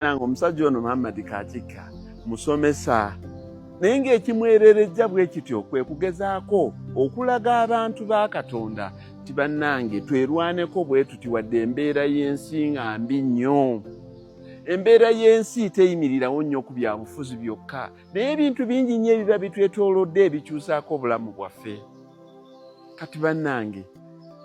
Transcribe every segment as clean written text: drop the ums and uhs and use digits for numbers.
nange omusajja ono Muhammad Kakiika musomesa naye ng'ekimwererejja bwe kityo kwe kugezaako okulaga abantu ba Katonda nti bannange twerwaneko bwe tuti wadde embeera y'ensi nga mbi nnyo. Embeera y'ensi teyimirirawo nnyo ku byabufuzi byokka naye ebintu bingi nnyo ebiba bitwetoolodde ebikyusaako obulamu bwaffe. Kati bannange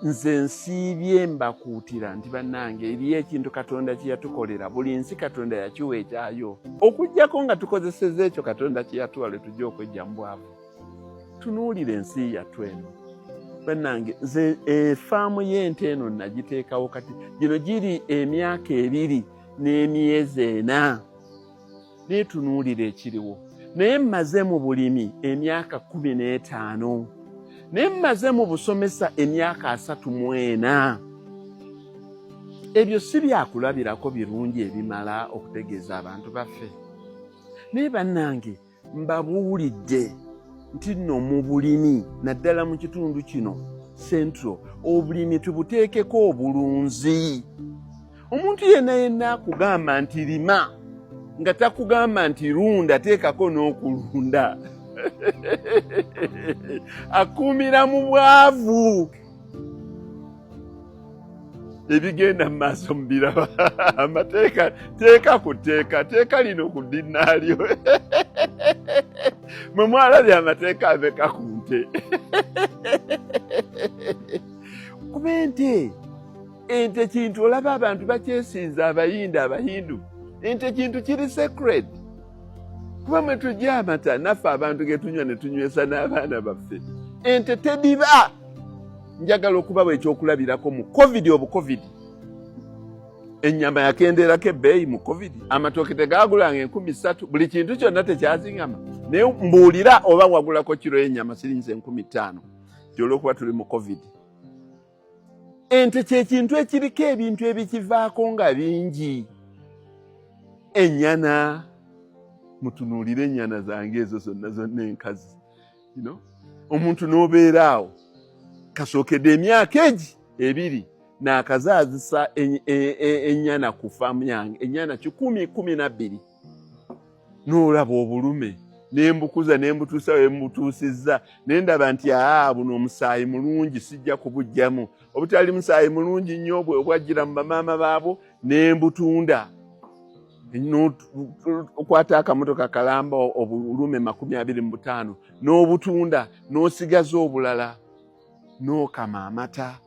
nze nsiibye mbakuutira nti bannange eriyo ekintu Katonda kye yatukolera, buli nsi Katonda yakiwa ekyayo, okuggyako nga tukozesezza ekyo Katonda kye yatuwa lwe tujja okwejja mu bwavu. Tunuulire ensi yattu eno bannange. Nze efaamu y'ente eno nagiteekawo kati gino giri emyaka 2 n'emyezi 4 naye tunuulire ekiriwo. Naye mmaze mu bulimi emyaka 15 naye mmaze mu busomesa emyaka 34. Ebyo si byakulabirako birungi ebimala okutegeeza abantu baffe. Naye bannange mbabuulidde nti nno mu bulimi naddala mu kitundu kino Central obulimi tubuteekeko obulunzi. Omuntu yenna akugamba nti lima nga takugamba nti lunda teekako n'okulunda akuumira mu bwavu. Ebigenda mu maaso mubiraba amateeka teeka ku tteeka, teeka lino ku dinnaalyo mwe mwalabye amateeka ameka ku nte kuba ente kintu olaba abantu bakyesinza abahindu ente kintu kiri sacred. Kuba mwe tujja amata naffe abantu ge tunywa ne tunywesa n'abaana baffe. Ente tediba. Njagala okubawa ekyokulabirako mu COVID. Ennyama yakenderako ebbeeyi mu COVID. Amatooke tegaagulanga 3,000. Buli kintu kyonna tekyazingama. Naye mbuulira oba wagulako kiro y'ennyama siringi 5,000 gy'olwokuba tuli mu COVID. Ente kye kintu ekiriko ebintu ebikivaako nga bingi. Ennyana, mutunuulire ennyana zange ezo zonna enkazi. Omuntu n'obeera awo kasookedde emyaka 2 n'akazaazisa ennyana ku faamu yange, ennyana 12. N'olaba obulume nembukuza nembutuusa we mbutuusizza ne ndaba nti buno omusaayi mulungi sijja kubugyamu, obutali musaayi mulungi nnyo bwe obwajjira mu bamaama baabo nembutunda. Okwata akamotoka kalamba obulume 25 n'obutunda n'osigaza obulala n'okama amata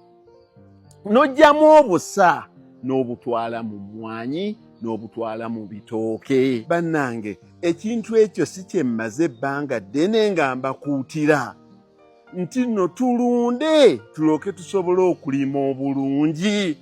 n'ojjamu obusa n'obutwala mu mmwanyi n'obutwala mu bitooke. Bannange ekintu ekyo si kye mmaze ebbanga ddene nga mbakuutira nti nno tulunde tulooke tusobole okulima obulungi.